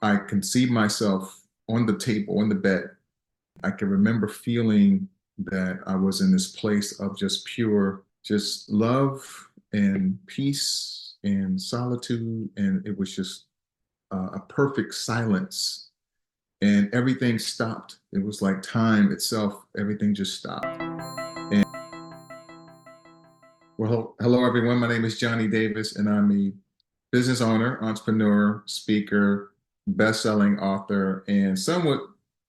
I can see myself on the table, on the bed. I can remember feeling that I was in this place of just pure, just love and peace and solitude. And it was just a perfect silence. And everything stopped. It was like time itself, everything just stopped. And well, hello, everyone. My name is Johnny Davis, and I'm a business owner, entrepreneur, speaker, best-selling author, and some would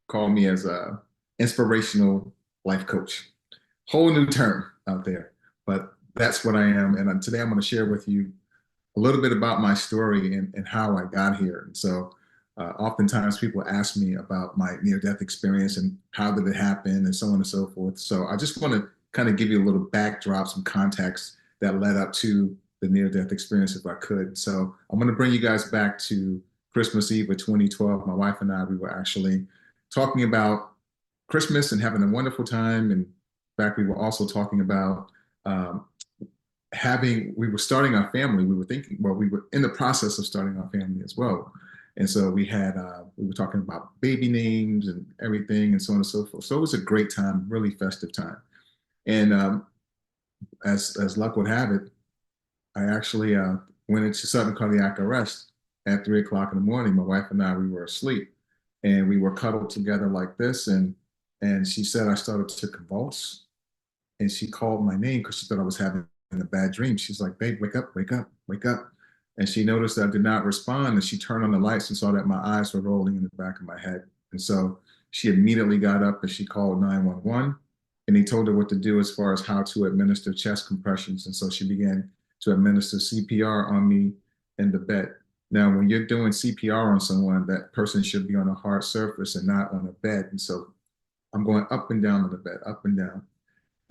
call me as a inspirational life coach. Whole new term out there, but that's what I am. And today I'm going to share with you a little bit about my story and how I got here. And so, oftentimes people ask me about my near-death experience and how did it happen and so on and so forth. So I just want to kind of give you a little backdrop, some context that led up to the near-death experience if I could. So I'm going to bring you guys back to Christmas Eve of 2012. My wife and I, we were actually talking about Christmas and having a wonderful time. And in fact, we were also talking about um, we were starting our family. We were thinking, well, we were in the process of starting our family as well. And so we were talking about baby names and everything and so on and so forth. So it was a great time, really festive time. And as luck would have it, I actually went into sudden cardiac arrest at 3 o'clock in the morning. My wife and I, we were asleep and we were cuddled together like this. And she said I started to convulse and she called my name because she thought I was having a bad dream. She's like, babe, wake up, wake up, wake up. And she noticed that I did not respond. And she turned on the lights and saw that my eyes were rolling in the back of my head. And so she immediately got up and she called 911. And he told her what to do as far as how to administer chest compressions. And so she began to administer CPR on me in the bed. Now, when you're doing CPR on someone, that person should be on a hard surface and not on a bed. And so I'm going up and down on the bed, up and down.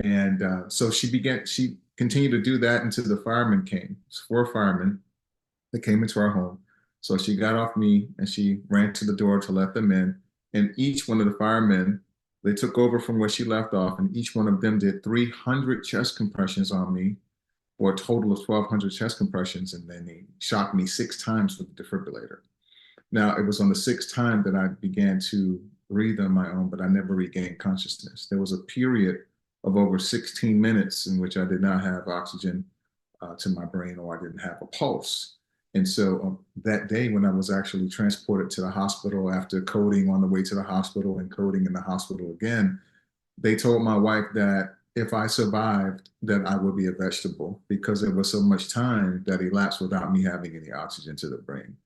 And so she continued to do that until the firemen came. It's 4 firemen that came into our home. So she got off me and she ran to the door to let them in. And each one of the firemen, they took over from where she left off, and each one of them did 300 chest compressions on me, or a total of 1,200 chest compressions. And then they shocked me 6 times with the defibrillator. Now, it was on the 6th time that I began to breathe on my own, but I never regained consciousness. There was a period of over 16 minutes in which I did not have oxygen to my brain, or I didn't have a pulse. And so that day, when I was actually transported to the hospital after coding on the way to the hospital and coding in the hospital again, they told my wife that if I survived, that I would be a vegetable because there was so much time that elapsed without me having any oxygen to the brain.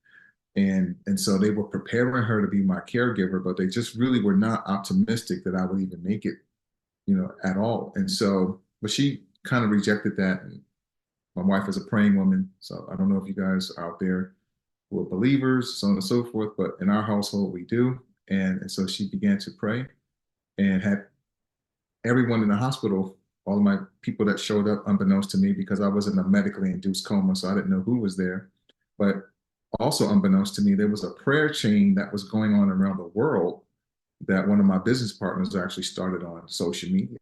And so they were preparing her to be my caregiver, but they just really were not optimistic that I would even make it, at all. And so, but she kind of rejected that. And my wife is a praying woman, so I don't know if you guys are out there who are believers, so on and so forth, but in our household we do. And so she began to pray and had everyone in the hospital, all of my people that showed up unbeknownst to me because I was in a medically induced coma, so I didn't know who was there. But also unbeknownst to me, there was a prayer chain that was going on around the world that one of my business partners actually started on social media.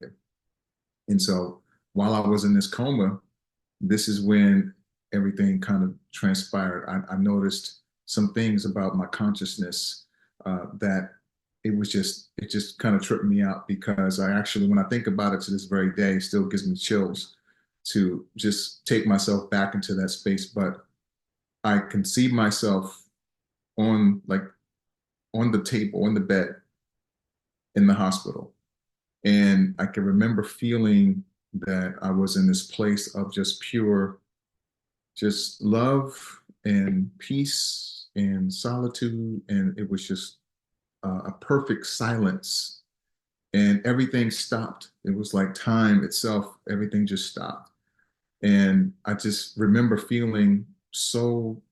And so while I was in this coma, this is when everything kind of transpired. I noticed some things about my consciousness that it just kind of tripped me out because I actually, when I think about it to this very day, it still gives me chills to just take myself back into that space. But I can see myself on like on the table, on the bed in the hospital. And I can remember feeling that I was in this place of just pure, just love and peace and solitude. And it was just a perfect silence. And everything stopped. It was like time itself, everything just stopped. And I just remember feeling so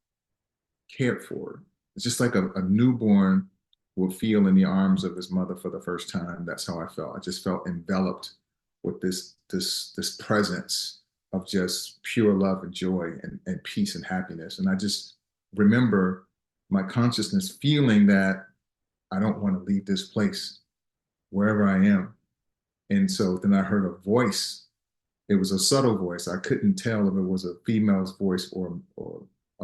cared for. It's just like a newborn will feel in the arms of his mother for the first time. That's how I felt. I just felt enveloped with this presence of just pure love and joy and peace and happiness. And I just remember my consciousness feeling that I don't want to leave this place wherever I am. And so then I heard a voice. It was a subtle voice. I couldn't tell if it was a female's voice or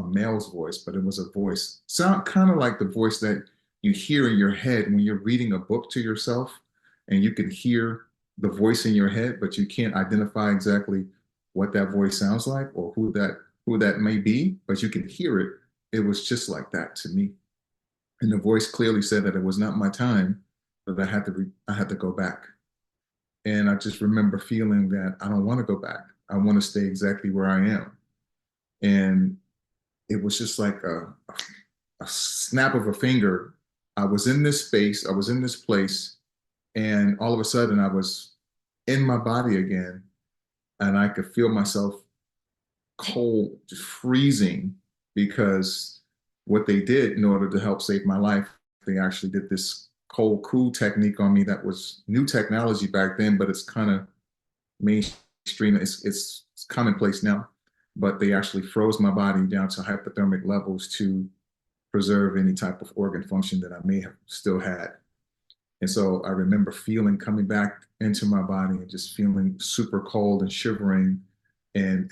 a male's voice, but it was a voice, sound kind of like the voice that you hear in your head when you're reading a book to yourself, and you can hear the voice in your head, but you can't identify exactly what that voice sounds like or who that may be, but you can hear it. It was just like that to me. And the voice clearly said that it was not my time, that I had to go back. And I just remember feeling that I don't want to go back. I want to stay exactly where I am. And it was just like a snap of a finger. I was in this space, I was in this place, and all of a sudden I was in my body again, and I could feel myself cold, just freezing, because what they did in order to help save my life, they actually did this cold cool technique on me that was new technology back then, but it's kind of mainstream. It's commonplace now. But they actually froze my body down to hypothermic levels to preserve any type of organ function that I may have still had. And so I remember feeling coming back into my body and just feeling super cold and shivering. And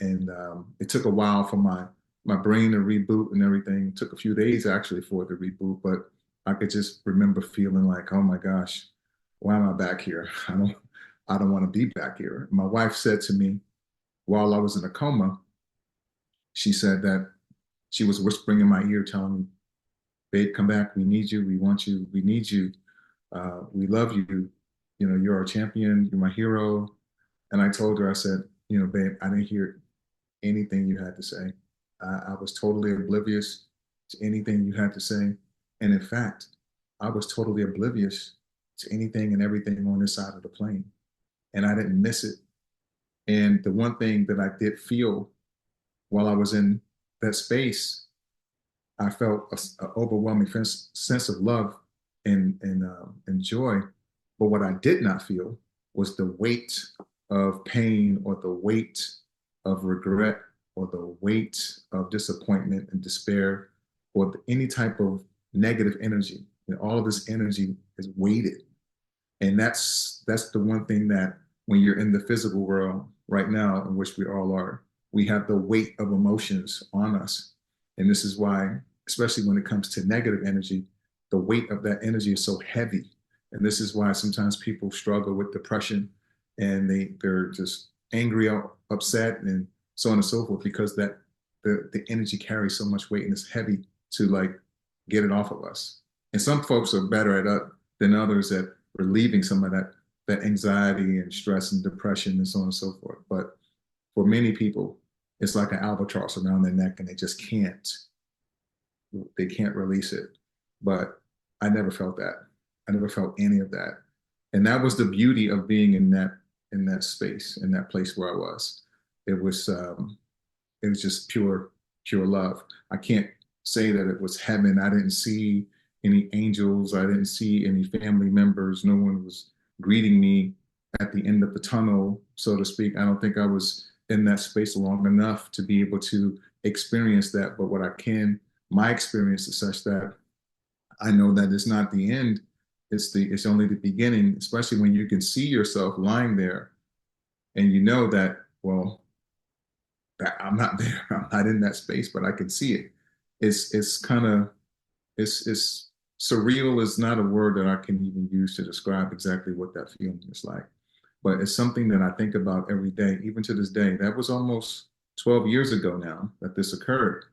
it took a while for my brain to reboot and everything. It took a few days actually for it to reboot, but I could just remember feeling like, oh my gosh, why am I back here? I don't want to be back here. My wife said to me while I was in a coma, she said that she was whispering in my ear, telling me, babe, come back. We need you. We want you. We need you. We love you. You know, you're our champion. You're my hero. And I told her, I said, you know, babe, I didn't hear anything you had to say. I was totally oblivious to anything you had to say. And in fact, I was totally oblivious to anything and everything on this side of the plane. And I didn't miss it. And the one thing that I did feel while I was in that space, I felt an overwhelming sense of love and joy. But what I did not feel was the weight of pain or the weight of regret or the weight of disappointment and despair or any type of negative energy. You know, all of this energy is weighted. And that's the one thing that when you're in the physical world right now, in which we all are, we have the weight of emotions on us. And this is why, especially when it comes to negative energy, the weight of that energy is so heavy. And this is why sometimes people struggle with depression and they're just angry or upset and so on and so forth, because the energy carries so much weight and it's heavy to like get it off of us. And some folks are better at it than others at relieving some of that anxiety and stress and depression and so on and so forth. But for many people, it's like an albatross around their neck and they can't release it. But I never felt that. I never felt any of that. And that was the beauty of being in that space, in that place where I was. It was it was just pure love. I can't say that it was heaven. I didn't see any angels. I didn't see any family members. No one was greeting me at the end of the tunnel, so to speak. I don't think I was in that space long enough to be able to experience that. But what I can, my experience is such that I know that it's not the end. It's only the beginning, especially when you can see yourself lying there and you know that, well, that I'm not there. I'm not in that space, but I can see it. It's kind of it's surreal is not a word that I can even use to describe exactly what that feeling is like. But it's something that I think about every day, even to this day. That was almost 12 years ago now that this occurred.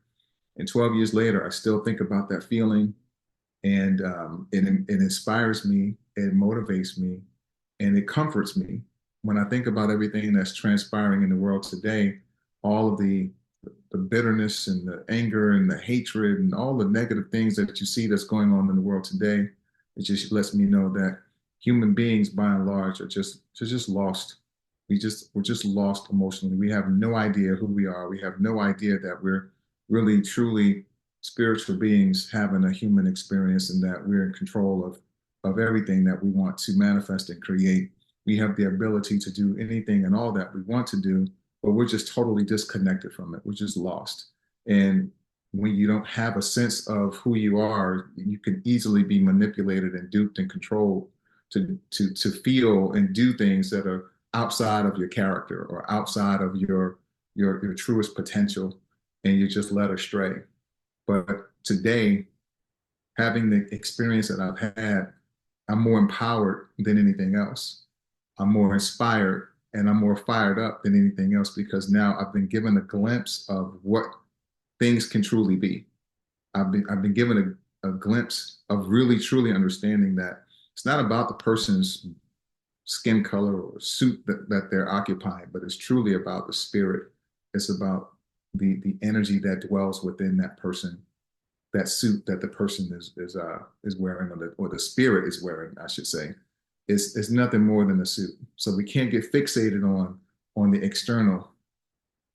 And 12 years later, I still think about that feeling, and it inspires me, it motivates me, and it comforts me when I think about everything that's transpiring in the world today, all of the bitterness and the anger and the hatred and all the negative things that you see that's going on in the world today. It just lets me know that human beings, by and large, are just lost. We're just lost emotionally. We have no idea who we are. We have no idea that we're really truly spiritual beings having a human experience, and that we're in control of everything that we want to manifest and create. We have the ability to do anything and all that we want to do, but we're just totally disconnected from it. We're just lost. And when you don't have a sense of who you are, you can easily be manipulated and duped and controlled to feel and do things that are outside of your character or outside of your truest potential. and you're just led astray. But today, having the experience that I've had, I'm more empowered than anything else. I'm more inspired and I'm more fired up than anything else because now I've been given a glimpse of what things can truly be. I've been given a glimpse of really truly understanding that it's not about the person's skin color or suit that they're occupying, but it's truly about the spirit. It's about the energy that dwells within that person, that suit that the person is wearing, or the spirit is wearing, I should say, is nothing more than a suit. So we can't get fixated on the external.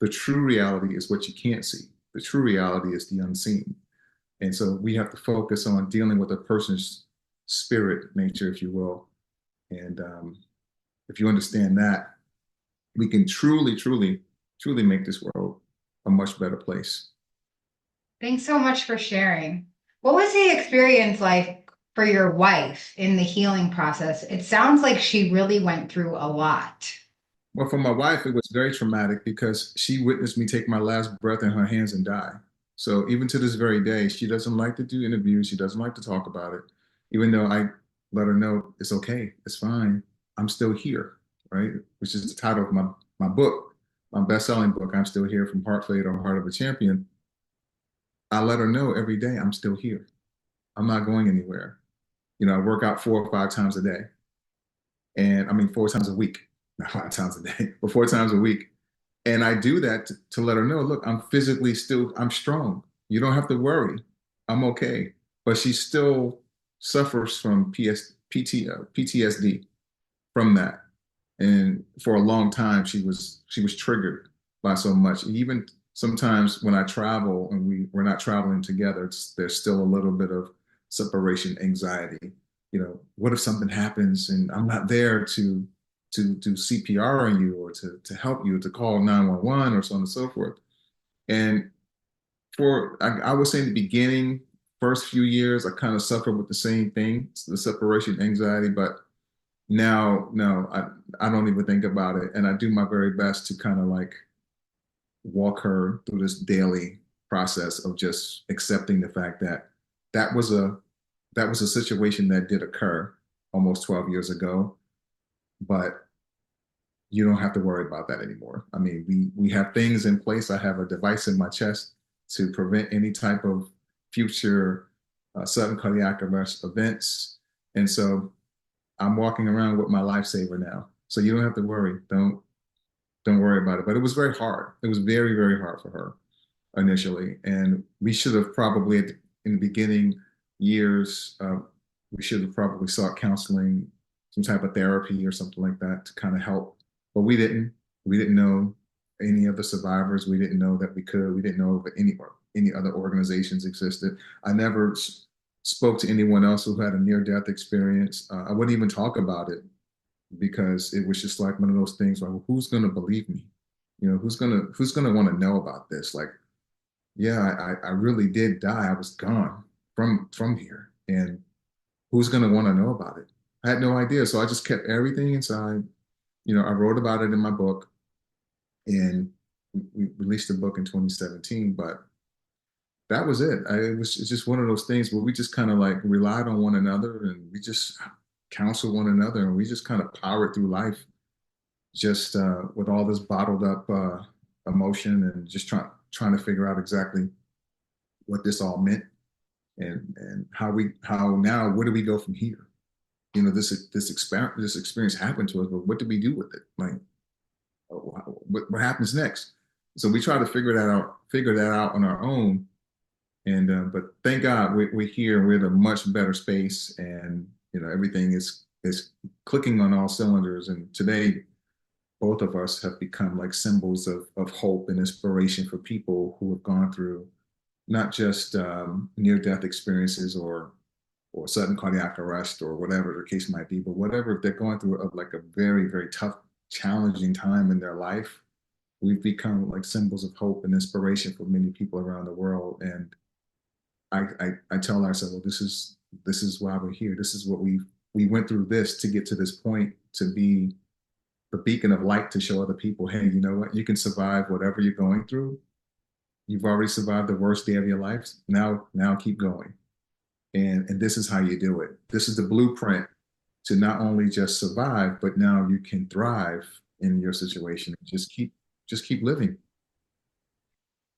The true reality is what you can't see. The true reality is the unseen. And so we have to focus on dealing with a person's spirit nature, if you will. And if you understand that, we can truly, truly, truly make this world a much better place. Thanks so much for sharing. What was the experience like for your wife in the healing process? It sounds like she really went through a lot. Well, for my wife, it was very traumatic because she witnessed me take my last breath in her hands and die. So even to this very day, she doesn't like to do interviews. She doesn't like to talk about it, even though I let her know it's okay, it's fine. I'm still here, right? Which is the title of my book, my best-selling book. I'm still here, from heart failure to heart of a champion. I let her know every day I'm still here. I'm not going anywhere. I work out 4 or 5 times a day, and I mean 4 times a week, not 5 times a day, but 4 times a week. And I do that to let her know, look, I'm physically still, I'm strong. You don't have to worry. I'm okay. But she still suffers from PTSD from that. And for a long time, she was triggered by so much. Even sometimes when I travel and we're not traveling together, there's still a little bit of separation anxiety. What if something happens and I'm not there to do CPR on you, or to help you, to call 911 or so on and so forth. And I would say in the beginning, first few years, I kind of suffered with the same thing, the separation anxiety. But now, no, I don't even think about it. And I do my very best to kind of like walk her through this daily process of just accepting the fact that that was a that was a situation that did occur almost 12 years ago, but you don't have to worry about that anymore. I mean, we have things in place. I have a device in my chest to prevent any type of future sudden cardiac arrest events. And so I'm walking around with my lifesaver now. So you don't have to worry. Don't worry about it. But it was very hard. It was very, very hard for her initially. And we should have probably, in the beginning years, we should have probably sought counseling, some type of therapy or something like that to kind of help. But we didn't. We didn't know any of the survivors. We didn't know that we could. We didn't know if any other organizations existed. I never spoke to anyone else who had a near-death experience. I wouldn't even talk about it because it was just like one of those things like, well, who's going to believe me? Who's gonna want to know about this? Like, yeah, I really did die. I was gone from here, and who's gonna want to know about it? I had no idea, so I just kept everything inside. I wrote about it in my book, and we released the book in 2017. But that was it. It's just one of those things where we just kind of like relied on one another, and we just counseled one another, and we just kind of powered through life, just with all this bottled up emotion, and just trying to figure out exactly what this all meant, and how now, where do we go from here? This experience happened to us, but what do we do with it? Like, what happens next? So we try to figure that out on our own. And but thank God we're here. We're in a much better space, and everything is clicking on all cylinders. And today, both of us have become like symbols of hope and inspiration for people who have gone through not just near-death experiences, or sudden cardiac arrest, or whatever the case might be, but whatever, if they're going through like a very, very tough, challenging time in their life, we've become like symbols of hope and inspiration for many people around the world. And I tell ourselves, well, this is why we're here. This is what we went through, this to get to this point, to be the beacon of light to show other people, hey, you know what? You can survive whatever you're going through, You've already survived the worst day of your life. Now keep going. And this is how you do it. This is the blueprint to not only just survive, but now you can thrive in your situation. Just keep living.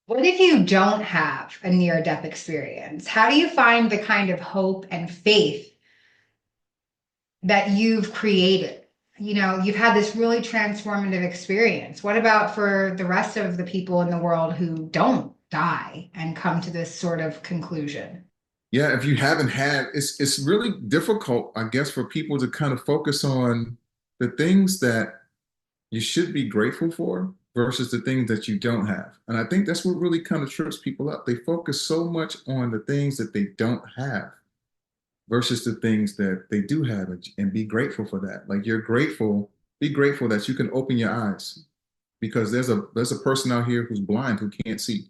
What if you don't have a near death experience? How do you find the kind of hope and faith that you've created? You know, you've had this really transformative experience. What about for the rest of the people in the world who don't die and come to this sort of conclusion? Yeah, if you haven't had, it's really difficult, I guess, for people to kind of focus on the things that you should be grateful for versus the things that you don't have. And I think that's what really kind of trips people up. They focus so much on the things that they don't have versus the things that they do have, and be grateful for that. Like be grateful that you can open your eyes because there's a person out here who's blind who can't see.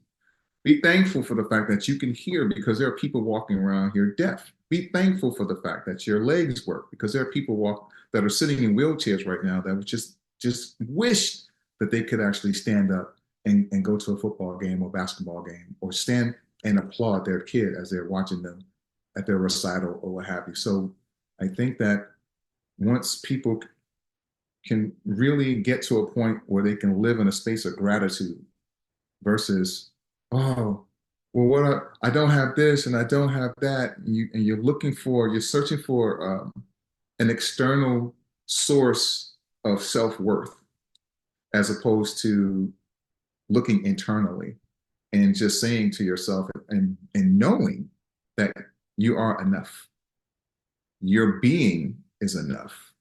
Be thankful for the fact that you can hear because there are people walking around here deaf. Be thankful for the fact that your legs work because there are people that are sitting in wheelchairs right now that would just wish that they could actually stand up and go to a football game or basketball game or stand and applaud their kid as they're watching them at their recital or what have you. So I think that once people can really get to a point where they can live in a space of gratitude versus, oh, well, I don't have this and I don't have that, and you're searching for an external source of self-worth as opposed to looking internally and just saying to yourself and knowing that you are enough. Your being is enough.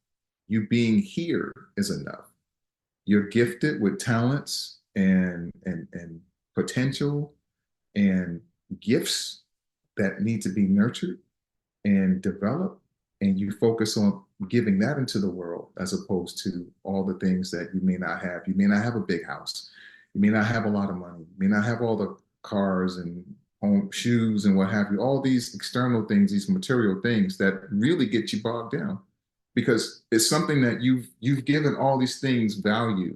You being here is enough. You're gifted with talents and potential and gifts that need to be nurtured and developed, and you focus on giving that into the world as opposed to all the things that you may not have. You may not have a big house. You may not have a lot of money. You may not have all the cars and home shoes and what have you. All these external things, these material things that really get you bogged down because it's something that you've given all these things value.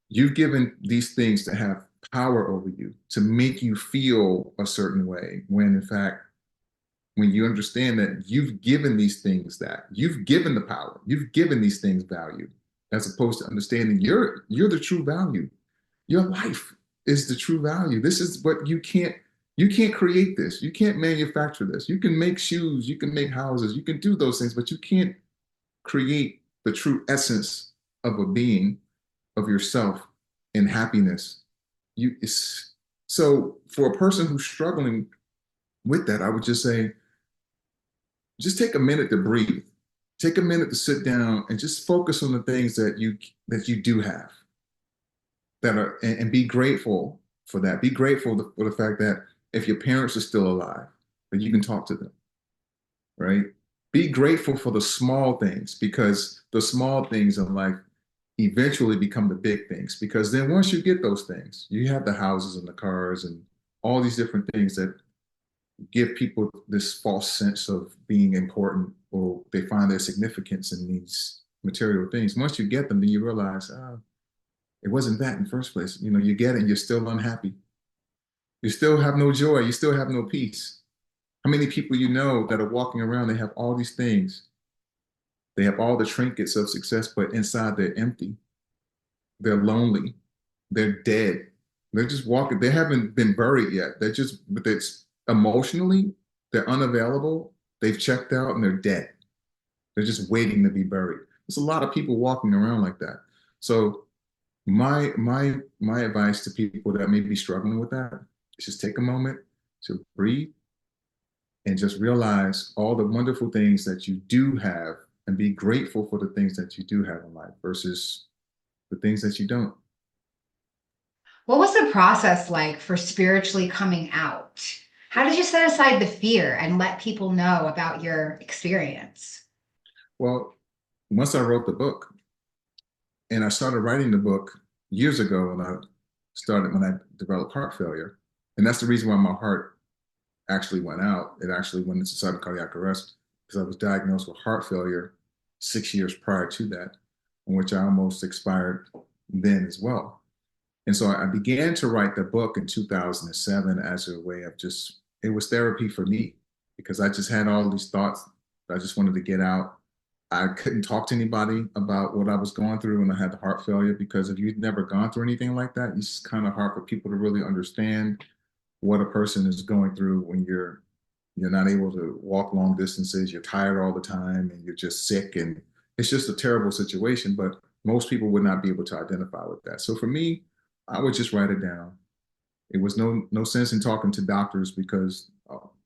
You've given these things to have power over you, to make you feel a certain way, when in fact, when you understand that you've given these things that, you've given the power, you've given these things value, as opposed to understanding you're the true value. Your life is the true value. This is what you can't create this. You can't manufacture this. You can make shoes, you can make houses, you can do those things, but you can't create the true essence of a being, of yourself, and happiness. You it's, so for a person who's struggling with that, I would just say, just take a minute to breathe. Take a minute to sit down and just focus on the things that you do have that are and be grateful for that. Be grateful for the fact that if your parents are still alive, that you can talk to them, right? Be grateful for the small things because the small things in life eventually become the big things. Because then once you get those things, you have the houses and the cars and all these different things that give people this false sense of being important, or they find their significance in these material things. Once you get them, then you realize, it wasn't that in the first place. You know, you get it and you're still unhappy. You still have no joy. You still have no peace. How many people you know that are walking around, they have all these things. They have all the trinkets of success, but inside they're empty. They're lonely. They're dead. They're just walking. They haven't been buried yet. But it's emotionally, they're unavailable. They've checked out and they're dead. They're just waiting to be buried. There's a lot of people walking around like that. So my advice to people that may be struggling with that is just take a moment to breathe and just realize all the wonderful things that you do have and be grateful for the things that you do have in life versus the things that you don't. What was the process like for spiritually coming out? How did you set aside the fear and let people know about your experience? Well, once I wrote the book, and I started writing the book years ago when I developed heart failure. And that's the reason why my heart actually went out. It actually went into sudden cardiac arrest because I was diagnosed with heart failure 6 years prior to that, in which I almost expired then as well. And so I began to write the book in 2007 as a way of just, it was therapy for me because I just had all these thoughts that I just wanted to get out. I couldn't talk to anybody about what I was going through when I had the heart failure because if you've never gone through anything like that, it's kind of hard for people to really understand what a person is going through when you're not able to walk long distances, you're tired all the time, and you're just sick, and it's just a terrible situation. But most people would not be able to identify with that. So for me, I would just write it down. It was no sense in talking to doctors because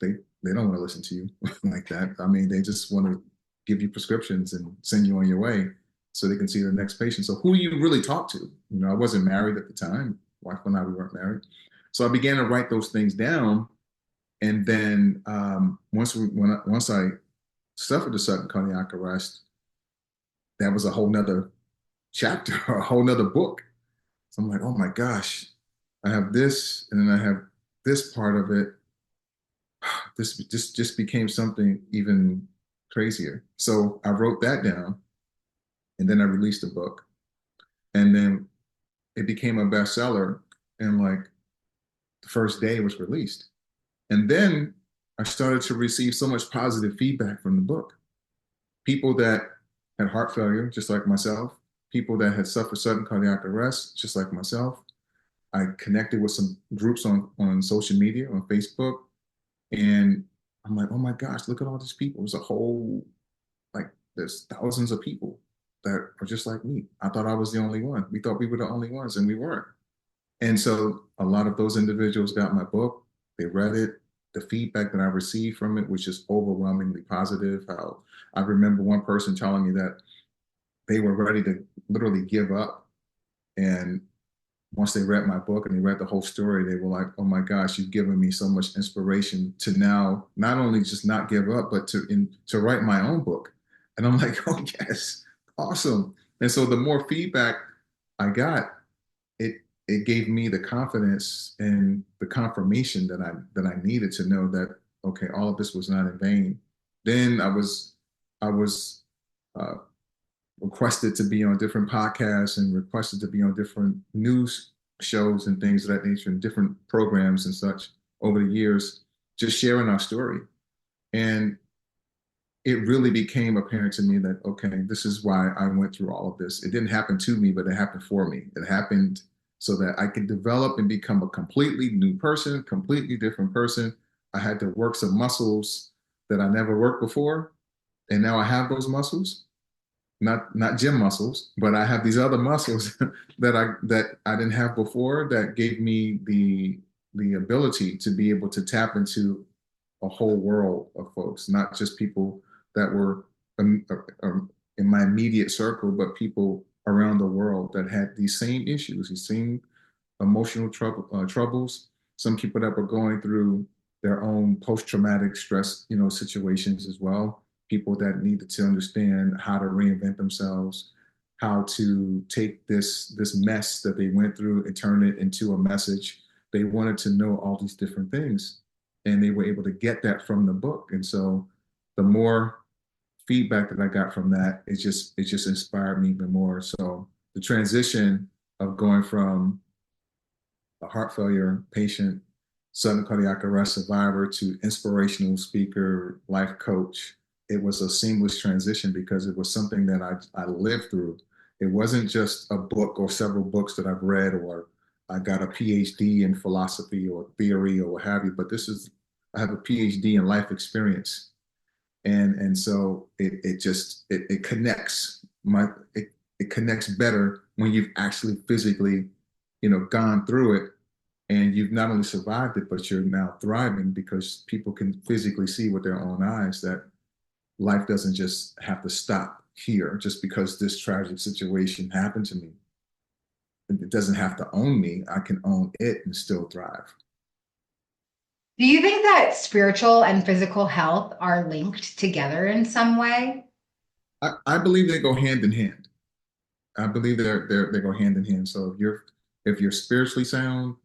they don't want to listen to you like that. I mean, they just want to give you prescriptions and send you on your way so they can see the next patient. So who you really talk to? You know, I wasn't married at the time. Wife and I, we weren't married. So I began to write those things down. And then once I suffered a sudden cardiac arrest, that was a whole nother chapter, a whole nother book. So I'm like, oh my gosh, I have this, and then I have this part of it. This just became something even crazier. So I wrote that down, and then I released the book, and then it became a bestseller. And like the first day it was released, and then I started to receive so much positive feedback from the book. People that had heart failure, just like myself, people that had suffered sudden cardiac arrest, just like myself. I connected with some groups on social media, on Facebook, and I'm like, oh my gosh, look at all these people. There's a whole, like, there's thousands of people that are just like me. I thought I was the only one. We thought we were the only ones, and we weren't. And so a lot of those individuals got my book, they read it. The feedback that I received from it was just overwhelmingly positive. How I remember one person telling me that they were ready to literally give up. And once they read my book and they read the whole story, they were like, "Oh my gosh, you've given me so much inspiration to now not only just not give up, but to write my own book." And I'm like, "Oh yes, awesome!" And so the more feedback I got, it it gave me the confidence and the confirmation that I needed to know that okay, all of this was not in vain. Then I was uh, requested to be on different podcasts and requested to be on different news shows and things of that nature and different programs and such over the years, just sharing our story. And it really became apparent to me that, okay, this is why I went through all of this. It didn't happen to me, but it happened for me. It happened so that I could develop and become a completely new person, completely different person. I had to work some muscles that I never worked before. And now I have those muscles not gym muscles, but I have these other muscles that I didn't have before that gave me the ability to be able to tap into a whole world of folks, not just people that were in my immediate circle, but people around the world that had these same issues, these same emotional troubles. Some people that were going through their own post-traumatic stress, situations as well. People that needed to understand how to reinvent themselves, how to take this mess that they went through and turn it into a message. They wanted to know all these different things, and they were able to get that from the book. And so, the more feedback that I got from that, it just inspired me even more. So the transition of going from a heart failure patient, sudden cardiac arrest survivor to inspirational speaker, life coach. It was a seamless transition because it was something that I lived through. It wasn't just a book or several books that I've read or I got a PhD in philosophy or theory or what have you, but I have a PhD in life experience. And so it connects it connects better when you've actually physically, gone through it and you've not only survived it, but you're now thriving because people can physically see with their own eyes that life doesn't just have to stop here just because this tragic situation happened to me. It doesn't have to own me. I can own it and still thrive. Do you think that spiritual and physical health are linked together in some way? I believe they go hand in hand. I believe they go hand in hand. So if you're spiritually sound,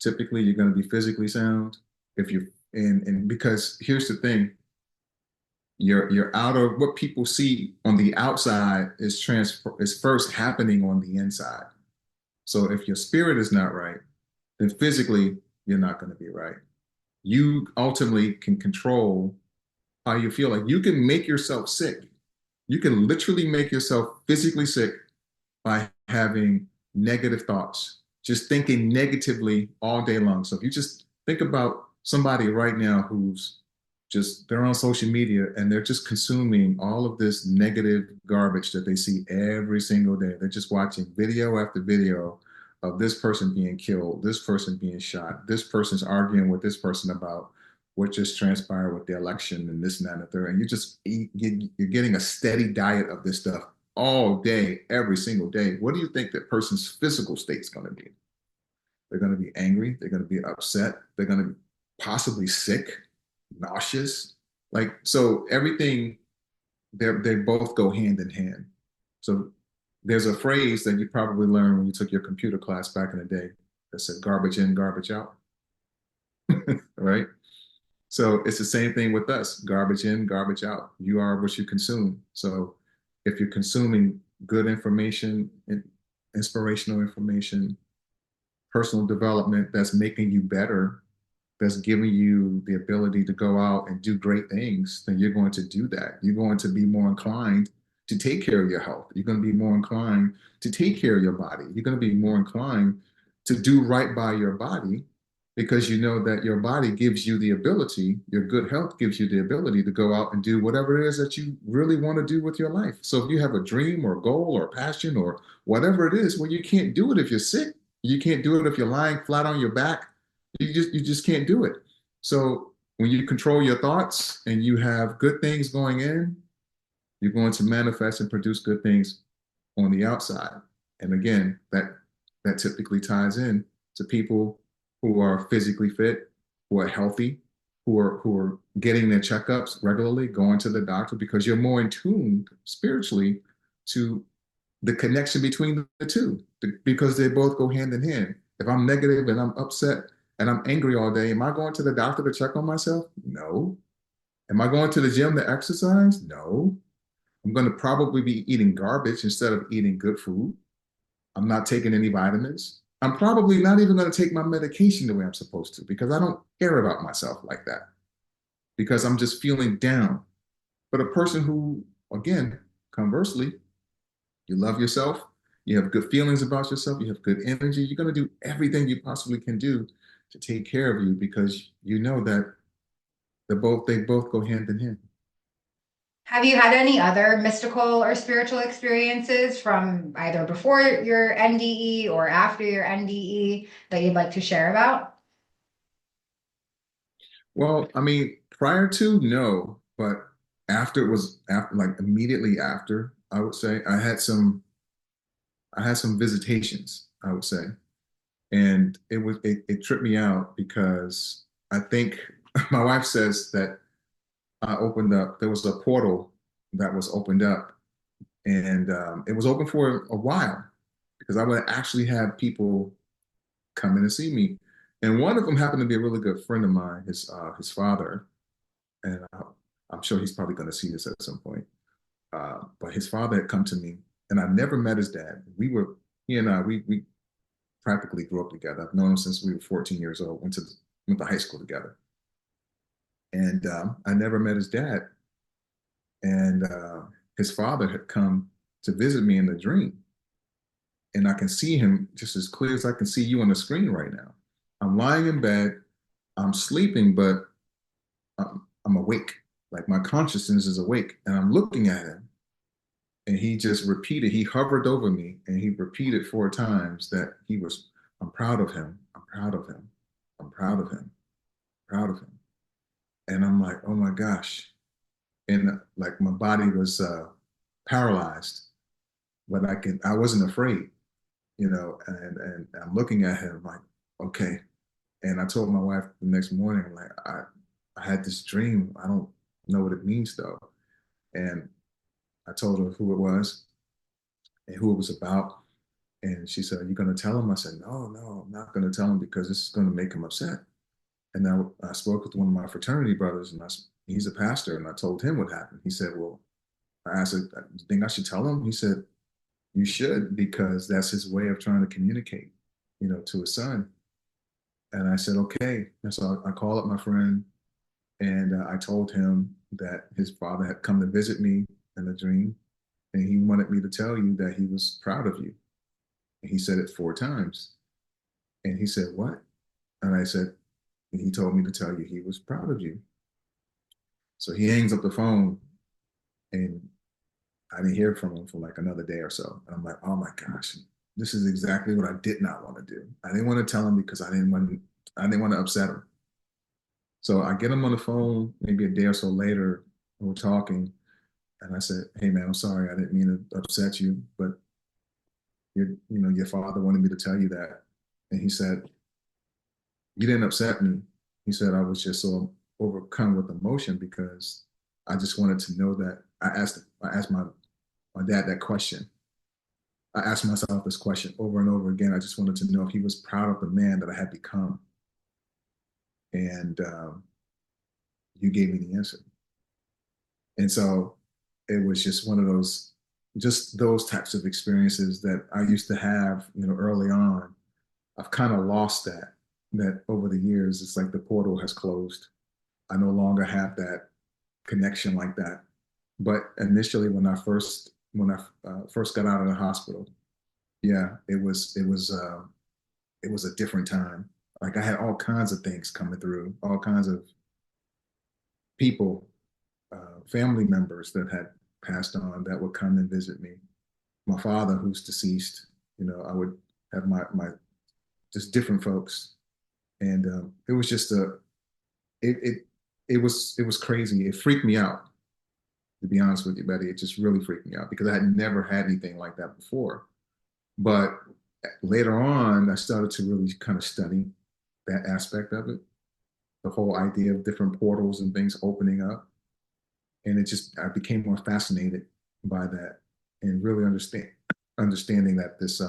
typically you're going to be physically sound. If you and because here's the thing, you're out of what people see on the outside is first happening on the inside. So if your spirit is not right, then physically you're not going to be right. You ultimately can control how you feel. Like you can make yourself sick. You can literally make yourself physically sick by having negative thoughts, just thinking negatively all day long. So if you just think about somebody right now who's just they're on social media and they're just consuming all of this negative garbage that they see every single day. They're just watching video after video of this person being killed, this person being shot, this person's arguing with this person about what just transpired with the election and this and that and the third. And you just you're getting a steady diet of this stuff all day, every single day. What do you think that person's physical state's going to be? They're going to be angry. They're going to be upset. They're going to be possibly sick, nauseous. Like, so everything, they both go hand in hand. So there's a phrase that you probably learned when you took your computer class back in the day that said garbage in, garbage out, right? So it's the same thing with us, garbage in, garbage out. You are what you consume. So if you're consuming good information, inspirational information, personal development that's making you better, that's giving you the ability to go out and do great things, then you're going to do that. You're going to be more inclined to take care of your health. You're going to be more inclined to take care of your body. You're going to be more inclined to do right by your body because you know that your body gives you the ability, your good health gives you the ability to go out and do whatever it is that you really want to do with your life. So if you have a dream or a goal or a passion or whatever it is, well, you can't do it if you're sick. You can't do it if you're lying flat on your back. You just can't do it. So when you control your thoughts and you have good things going in, you're going to manifest and produce good things on the outside. And again, that typically ties in to people who are physically fit, who are healthy, who are getting their checkups regularly, going to the doctor because you're more in tune spiritually to the connection between the two because they both go hand in hand. If I'm negative and I'm upset and I'm angry all day, am I going to the doctor to check on myself? No. Am I going to the gym to exercise? No. I'm going to probably be eating garbage instead of eating good food. I'm not taking any vitamins. I'm probably not even going to take my medication the way I'm supposed to because I don't care about myself like that because I'm just feeling down. But a person who, again, conversely, you love yourself. You have good feelings about yourself. You have good energy. You're going to do everything you possibly can do to take care of you because you know that they both go hand in hand. Have you had any other mystical or spiritual experiences from either before your NDE or after your NDE that you'd like to share about? Well, I mean, prior to no, but after it was after like immediately after, I would say I had some visitations, I would say. And it tripped me out because I think my wife says that I opened up, there was a portal that was opened up and it was open for a while because I would actually have people come in and see me. And one of them happened to be a really good friend of mine, his father, and I'm sure he's probably going to see this at some point. But his father had come to me, and I never met his dad. He and I, we practically grew up together. I've known him since we were 14 years old. Went to high school together, and I never met his dad. And his father had come to visit me in the dream, and I can see him just as clear as I can see you on the screen right now. I'm lying in bed, I'm sleeping, but I'm awake. Like my consciousness is awake, and I'm looking at him, and he just repeated. He hovered over me, and he repeated 4 times that he was. I'm proud of him. I'm proud of him. I'm proud of him. Proud of him. And I'm like, oh my gosh. And like my body was paralyzed, but I wasn't afraid, and I'm looking at him like, okay. And I told my wife the next morning, I'm like, I had this dream. I don't know what it means though. And I told her who it was and who it was about. And she said, are you going to tell him? I said, no, no, I'm not going to tell him because this is going to make him upset. And I spoke with one of my fraternity brothers, and he's a pastor, and I told him what happened. He said, well, I asked, do you think I should tell him? He said, You should, because that's his way of trying to communicate, to his son. And I said, okay. And so I called up my friend and I told him that his father had come to visit me in a dream. And he wanted me to tell you that he was proud of you. And he said it 4 times. And he said, what? And I said, and he told me to tell you he was proud of you. So he hangs up the phone and I didn't hear from him for like another day or so. And I'm like, oh my gosh, this is exactly what I did not want to do. I didn't want to tell him because I didn't want to upset him. So I get him on the phone maybe a day or so later, and we're talking, and I said, "Hey man, I'm sorry, I didn't mean to upset you, but your father wanted me to tell you that." And he said, "You didn't upset me." He said, "I was just so overcome with emotion because I just wanted to know that I asked my dad that question. I asked myself this question over and over again. I just wanted to know if he was proud of the man that I had become, and you gave me the answer." And so it was just one of those types of experiences that I used to have, early on. I've kind of lost that over the years. It's like the portal has closed. I no longer have that connection like that. But initially, when I first got out of the hospital, yeah, it was a different time. Like I had all kinds of things coming through, all kinds of people, family members that had passed on that would come and visit me. My father, who's deceased, I would have my just different folks, and it was just it it was crazy. It freaked me out, to be honest with you, Betty. It just really freaked me out because I had never had anything like that before. But later on, I started to really kind of study that aspect of it, the whole idea of different portals and things opening up. And I became more fascinated by that and really understanding that this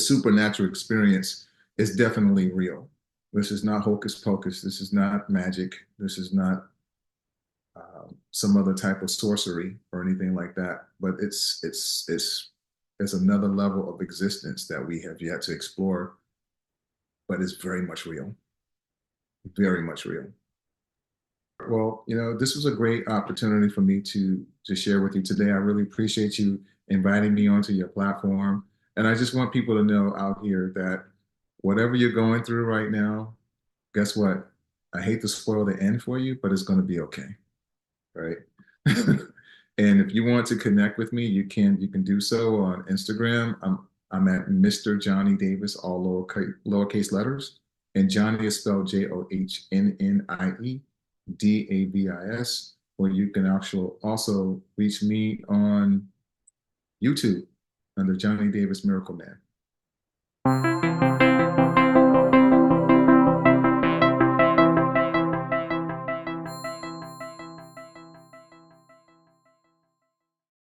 supernatural experience is definitely real. This is not hocus pocus. This is not magic. This is not some other type of sorcery or anything like that. But it's another level of existence that we have yet to explore, but it's very much real, very much real. Well, this was a great opportunity for me to share with you today. I really appreciate you inviting me onto your platform. And I just want people to know out here that whatever you're going through right now, guess what? I hate to spoil the end for you, but it's going to be okay. Right? And if you want to connect with me, you can do so on Instagram. I'm at Mr. Johnny Davis, all lowercase letters, and Johnny is spelled JohnnieDavis. Or you can actually also reach me on YouTube under Johnny Davis Miracle Man.